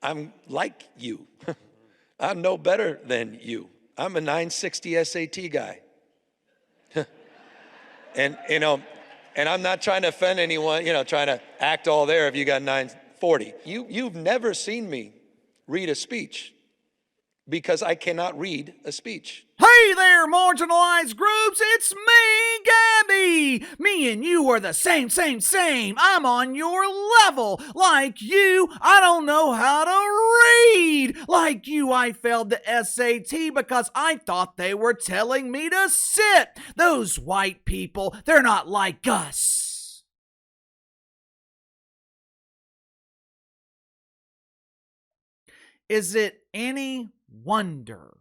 I'm like you. I'm no better than you. I'm a 960 SAT guy. And, and I'm not trying to offend anyone, trying to act all there if you got 940. You've never seen me read a speech because I cannot read a speech. Hey there, marginalized groups, it's me, Gabby! Me and you are the same. I'm on your level. Like you, I don't know how to read. Like you, I failed the SAT because I thought they were telling me to sit. Those white people, they're not like us. Is it any wonder?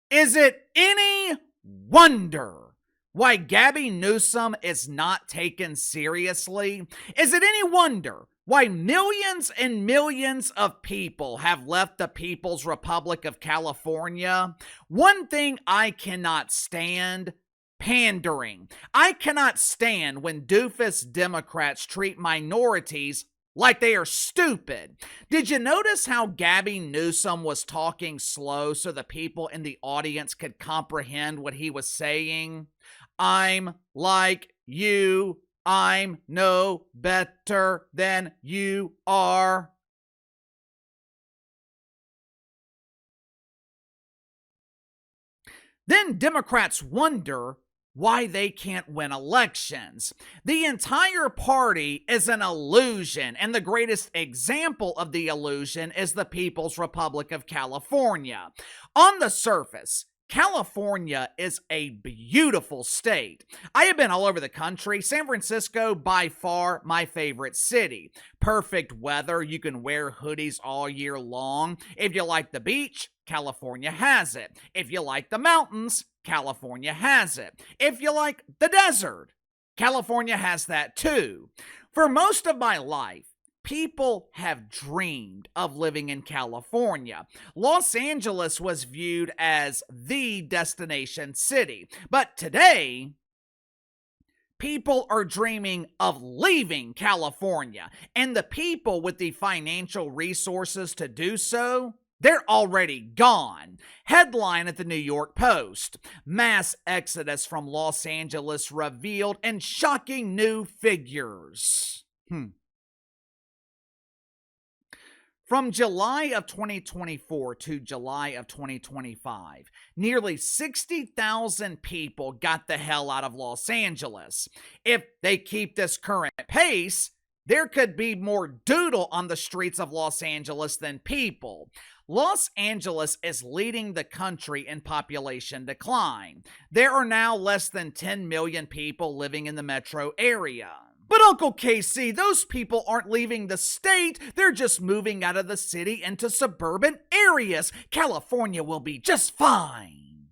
Is it any wonder why Gavin Newsom is not taken seriously? Is it any wonder why millions and millions of people have left the People's Republic of California? One thing I cannot stand: pandering. I cannot stand when doofus Democrats treat minorities like they are stupid. Did you notice how Gavin Newsom was talking slow so the people in the audience could comprehend what he was saying? I'm like you. I'm no better than you are. Then Democrats wonder why they can't win elections. The entire party is an illusion, and the greatest example of the illusion is the People's Republic of California. On the surface, California is a beautiful state. I have been all over the country. San Francisco, by far my favorite city. Perfect weather. You can wear hoodies all year long. If you like the beach, California has it. If you like the mountains, California has it. If you like the desert, California has that too. For most of my life, people have dreamed of living in California. Los Angeles was viewed as the destination city. But today, people are dreaming of leaving California. And the people with the financial resources to do so, they're already gone. Headline at the New York Post: mass exodus from Los Angeles revealed in shocking new figures. From July of 2024 to July of 2025, nearly 60,000 people got the hell out of Los Angeles. If they keep this current pace, there could be more doodle on the streets of Los Angeles than people. Los Angeles is leading the country in population decline. There are now less than 10 million people living in the metro area. But Uncle KC, those people aren't leaving the state. They're just moving out of the city into suburban areas. California will be just fine.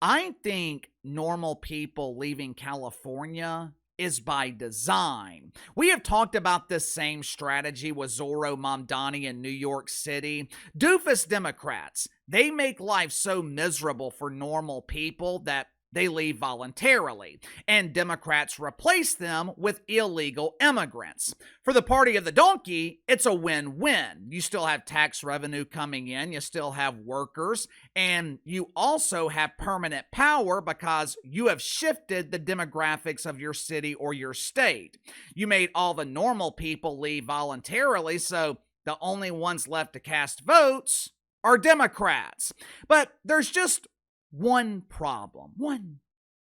I think normal people leaving California is by design. We have talked about this same strategy with Zorro Mamdani in New York City. Doofus Democrats, they make life so miserable for normal people that they leave voluntarily, and Democrats replace them with illegal immigrants. For the party of the donkey, it's a win-win. You still have tax revenue coming in, you still have workers, and you also have permanent power because you have shifted the demographics of your city or your state. You made all the normal people leave voluntarily, so the only ones left to cast votes are Democrats. But there's just one problem, one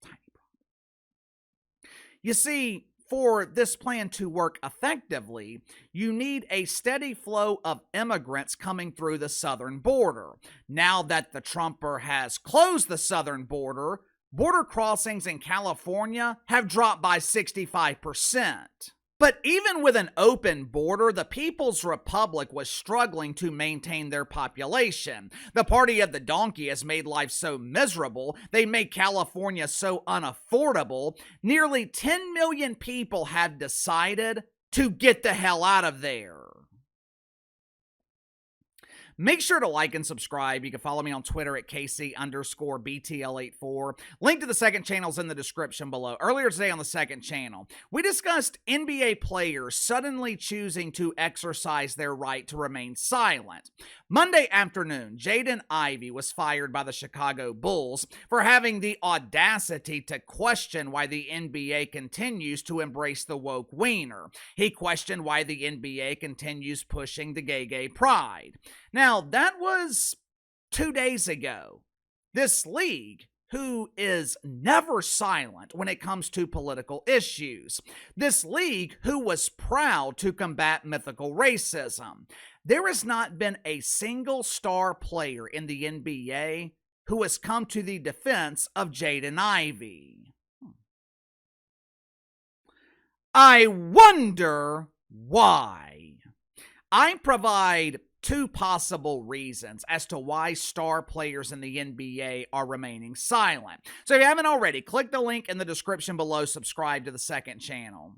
tiny problem. You see, for this plan to work effectively, you need a steady flow of immigrants coming through the southern border. Now that the Trumper has closed the southern border, border crossings in California have dropped by 65%. But even with an open border, the People's Republic was struggling to maintain their population. The party of the donkey has made life so miserable, they made California so unaffordable, nearly 10 million people have decided to get the hell out of there. Make sure to like and subscribe. You can follow me on Twitter at KC_BTL84. Link to the second channel is in the description below. Earlier today on the second channel, we discussed NBA players suddenly choosing to exercise their right to remain silent. Monday afternoon, Jaden Ivey was fired by the Chicago Bulls for having the audacity to question why the NBA continues to embrace the woke wiener. He questioned why the NBA continues pushing the gay pride. Now, that was 2 days ago. This league, who is never silent when it comes to political issues. This league, who was proud to combat mythical racism. There has not been a single star player in the NBA who has come to the defense of Jaden Ivey. I wonder why. I provide 2 possible reasons as to why star players in the NBA are remaining silent. So if you haven't already, click the link in the description below, subscribe to the second channel.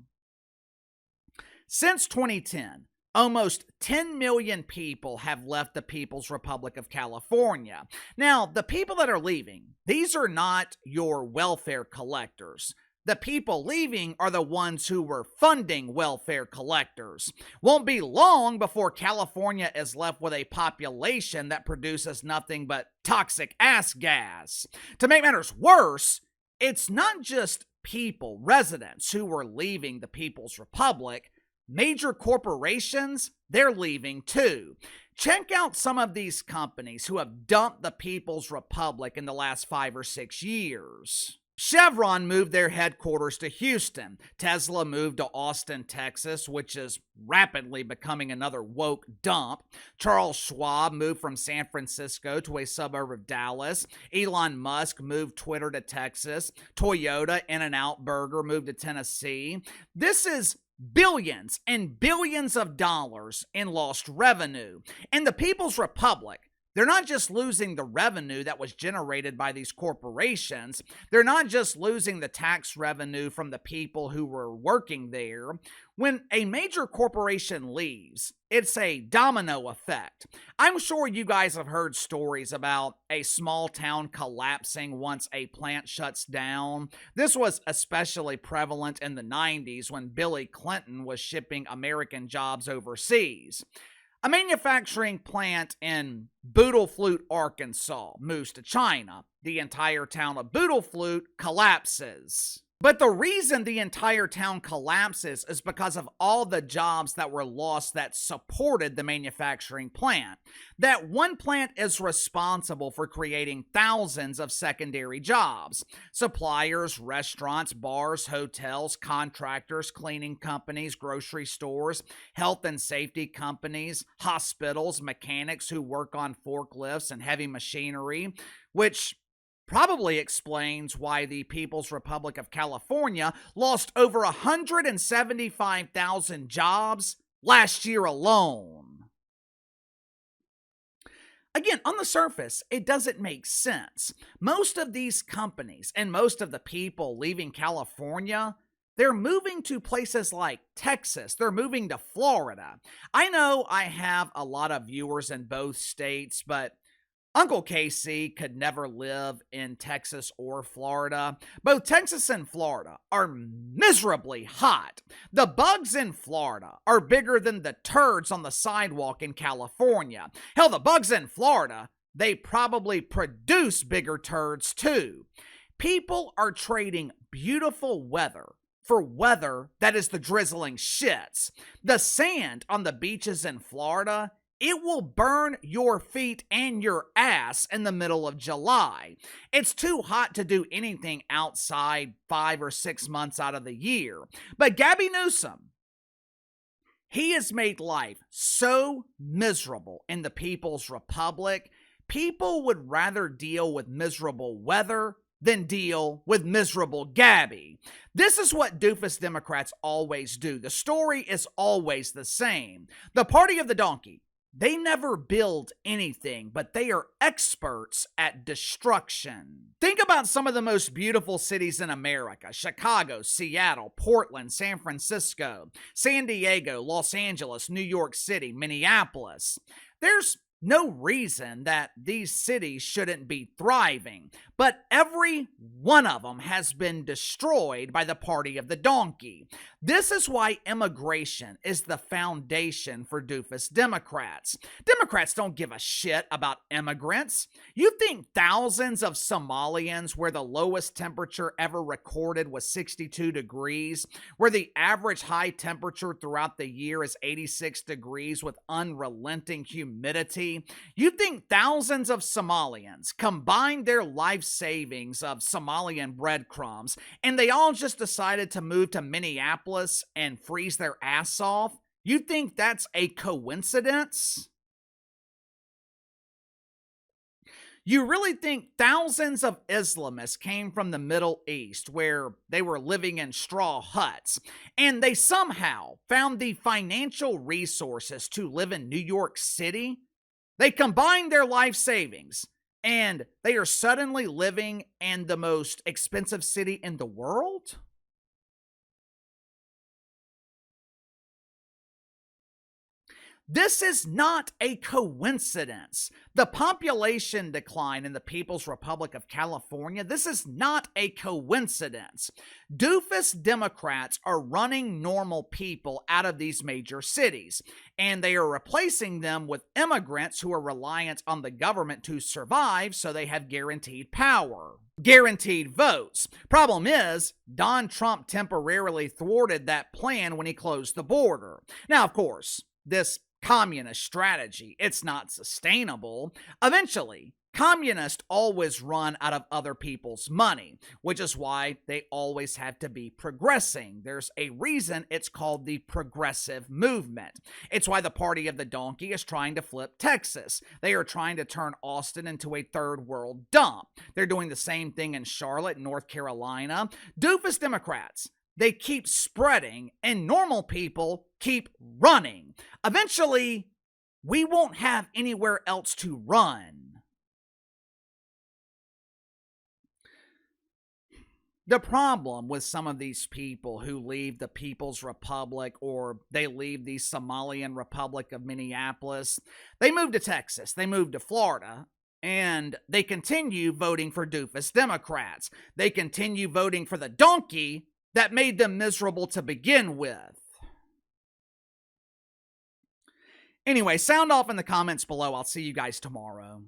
Since 2010, almost 10 million people have left the People's Republic of California. Now, the people that are leaving, these are not your welfare collectors. The people leaving are the ones who were funding welfare collectors. Won't be long before California is left with a population that produces nothing but toxic ass gas. To make matters worse, it's not just people, residents, who are leaving the People's Republic. Major corporations, they're leaving too. Check out some of these companies who have dumped the People's Republic in the last 5 or 6 years. Chevron moved their headquarters to Houston. Tesla moved to Austin, Texas, which is rapidly becoming another woke dump. Charles Schwab moved from San Francisco to a suburb of Dallas. Elon Musk moved Twitter to Texas. Toyota, In-N-Out Burger moved to Tennessee. This is billions and billions of dollars in lost revenue. And the People's Republic, they're not just losing the revenue that was generated by these corporations. They're not just losing the tax revenue from the people who were working there. When a major corporation leaves, it's a domino effect. I'm sure you guys have heard stories about a small town collapsing once a plant shuts down. This was especially prevalent in the 90s when Billy Clinton was shipping American jobs overseas. A manufacturing plant in Booteflute, Arkansas moves to China. The entire town of Booteflute collapses. But the reason the entire town collapses is because of all the jobs that were lost that supported the manufacturing plant. That one plant is responsible for creating thousands of secondary jobs. Suppliers, restaurants, bars, hotels, contractors, cleaning companies, grocery stores, health and safety companies, hospitals, mechanics who work on forklifts and heavy machinery, which probably explains why the People's Republic of California lost over 175,000 jobs last year alone. Again, on the surface, it doesn't make sense. Most of these companies and most of the people leaving California, they're moving to places like Texas. They're moving to Florida. I know I have a lot of viewers in both states, but Uncle KC could never live in Texas or Florida. Both Texas and Florida are miserably hot. The bugs in Florida are bigger than the turds on the sidewalk in California. Hell, the bugs in Florida, they probably produce bigger turds too. People are trading beautiful weather for weather that is the drizzling shits. The sand on the beaches in Florida, it will burn your feet and your ass in the middle of July. It's too hot to do anything outside 5 or 6 months out of the year. But Gavin Newsom, he has made life so miserable in the People's Republic, people would rather deal with miserable weather than deal with miserable Gabby. This is what doofus Democrats always do. The story is always the same. The party of the donkey, they never build anything, but they are experts at destruction. Think about some of the most beautiful cities in America: Chicago, Seattle, Portland, San Francisco, San Diego, Los Angeles, New York City, Minneapolis. There's no reason that these cities shouldn't be thriving, but every one of them has been destroyed by the party of the donkey. This is why immigration is the foundation for doofus Democrats. Democrats don't give a shit about immigrants. You think thousands of Somalians, where the lowest temperature ever recorded was 62 degrees, where the average high temperature throughout the year is 86 degrees with unrelenting humidity, you think thousands of Somalians combined their life savings of Somalian breadcrumbs and they all just decided to move to Minneapolis and freeze their ass off? You think that's a coincidence? You really think thousands of Islamists came from the Middle East where they were living in straw huts and they somehow found the financial resources to live in New York City? They combined their life savings and they are suddenly living in the most expensive city in the world? This is not a coincidence. The population decline in the People's Republic of California, this is not a coincidence. Doofus Democrats are running normal people out of these major cities, and they are replacing them with immigrants who are reliant on the government to survive, so they have guaranteed power. Guaranteed votes. Problem is, Don Trump temporarily thwarted that plan when he closed the border. Now, of course, this communist strategy, it's not sustainable. Eventually, communists always run out of other people's money, which is why they always have to be progressing. There's a reason it's called the progressive movement. It's why the party of the donkey is trying to flip Texas. They are trying to turn Austin into a third world dump. They're doing the same thing in Charlotte, North Carolina. Doofus Democrats, they keep spreading and normal people keep running. Eventually, we won't have anywhere else to run. The problem with some of these people who leave the People's Republic or they leave the Somalian Republic of Minneapolis, they move to Texas, they move to Florida, and they continue voting for doofus Democrats. They continue voting for the donkey that made them miserable to begin with. Anyway, sound off in the comments below. I'll see you guys tomorrow.